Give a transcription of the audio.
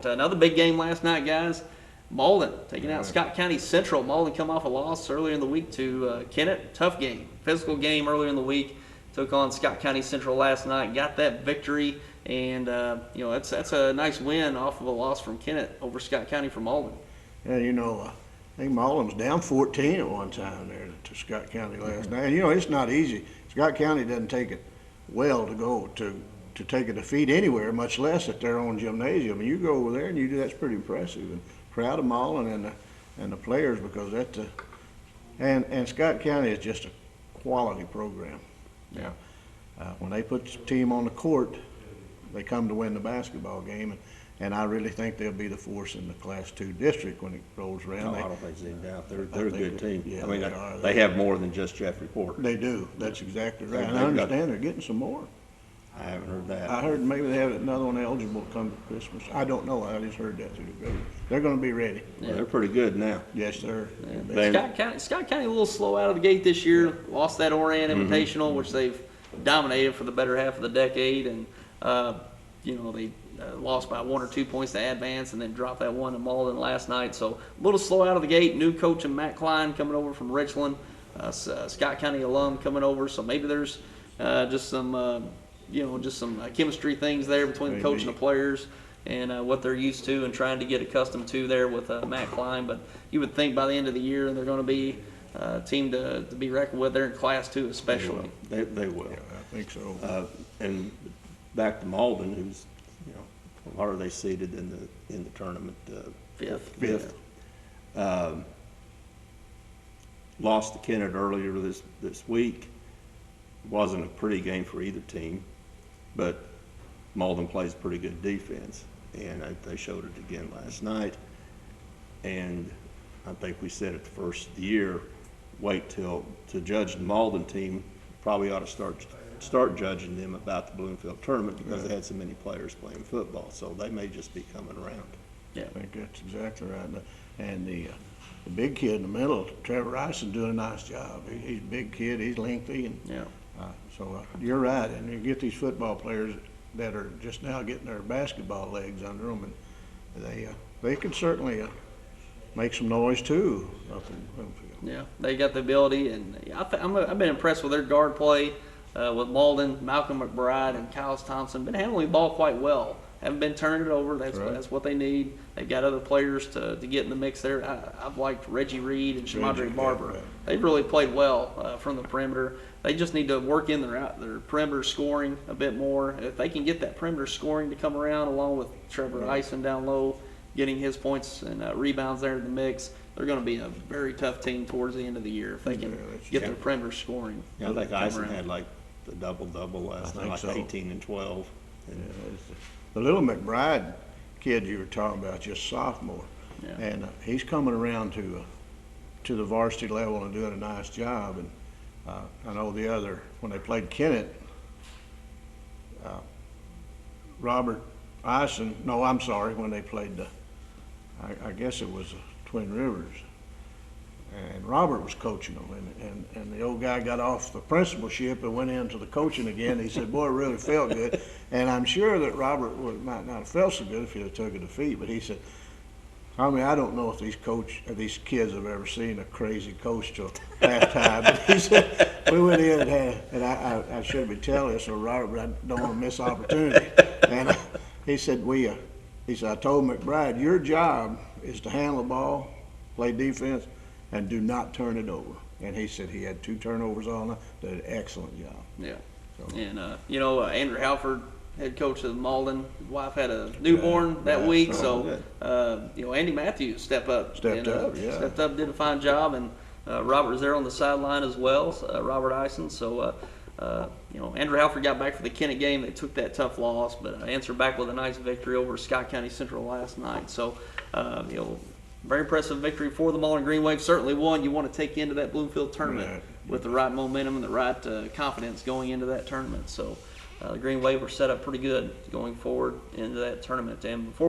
Another big game last night, guys. Malden taking out Scott County Central. Malden come off a loss earlier in the week to Kennett. Tough game, physical game earlier in the week. Took on Scott County Central last night, got that victory, and that's a nice win off of a loss from Kennett over Scott County for Malden. Yeah, I think Malden was down 14 at one time there to Scott County last night. And it's not easy. Scott County doesn't take it well to go to take a defeat anywhere, much less at their own gymnasium. And you go over there and you do, that's pretty impressive. And proud of Malden and the players, because and Scott County is just a quality program. Yeah. When they put the team on the court, they come to win the basketball game, and I really think they'll be the force in the Class 2 district when it rolls around. No, I don't think there's any doubt. They're a good team. Yeah, I mean, they they have more than just Jeffrey Porter. They do. That's exactly right. And I They've got- understand they're getting some more. I haven't heard that. I heard maybe they have another one eligible to come to Christmas. I don't know. I just heard that through the radio. They're going to be ready. Well, they're pretty good now. Yes, sir. They- Scott County a little slow out of the gate this year. Lost that Orion Invitational, which they've dominated for the better half of the decade, and they lost by 1 or 2 points to advance, and then dropped that one to Malden last night. So a little slow out of the gate. New coach and Matt Klein coming over from Richland, Scott County alum coming over. So maybe there's just some chemistry things there between the coach and the players, and what they're used to and trying to get accustomed to there with Matt Klein. But you would think by the end of the year they're going to be a team to be reckoned with. They're in Class 2 especially. They will. Yeah, I think so. And back to Malden, who's how are they seated in the tournament? Fifth. Lost to Kennett earlier this week. Wasn't a pretty game for either team, but Malden plays pretty good defense, and they showed it again last night. And I think we said at the first of the year, wait till to judge the Malden team. Probably ought to start judging them about the Bloomfield tournament, because they had so many players playing football, so they may just be coming around. Yeah. I think that's exactly right. And the big kid in the middle, Trevor Ison, doing a nice job. He's a big kid. He's lengthy, and Yeah. so you're right. And you get these football players that are just now getting their basketball legs under them, and they can certainly make some noise too up in Bloomfield. Yeah, they got the ability, and I've been impressed with their guard play with Malden, Malcolm McBride, and Kyles Thompson. Been handling the ball quite well. Haven't been turning it over. That's what they need. They've got other players to get in the mix there. I've liked Reggie Reed and Shamadre Barber. Right. They've really played well from the perimeter. They just need to work in their perimeter scoring a bit more. If they can get that perimeter scoring to come around, along with Trevor Ison down low, getting his points and rebounds there in the mix, they're going to be a very tough team towards the end of the year if they can get their perimeter scoring. Yeah, I think Ison had like the double last night, like 18 and 12. And The little McBride kid you were talking about, just sophomore, and he's coming around to the varsity level and doing a nice job. And I know when they played Kennett, Robert Ison. No, I'm sorry, when they played I guess it was Twin Rivers, and Robert was coaching them, and the old guy got off the principalship and went into the coaching again. He said, boy, it really felt good. And I'm sure that Robert might not have felt so good if he'd have took a defeat, but he said, I don't know if these kids have ever seen a crazy coach till halftime. But he said, we went in and I should be telling this, so Robert, but I don't want to miss opportunity. And he said, I told McBride, your job is to handle the ball, play defense, and do not turn it over. And he said he had 2 turnovers all night. Did an excellent job. Yeah. So. And, Andrew Halford, head coach of Malden, his wife had a newborn that week. So, Andy Matthews stepped up, did a fine job. And Robert was there on the sideline as well, Robert Ison. So, Andrew Halford got back for the Kennett game. They took that tough loss, but answered back with a nice victory over Scott County Central last night. So, very impressive victory for the Malden Green Wave. Certainly one you want to take into that Bloomfield tournament with the right momentum and the right confidence going into that tournament. So the Green Wave are set up pretty good going forward into that tournament. And before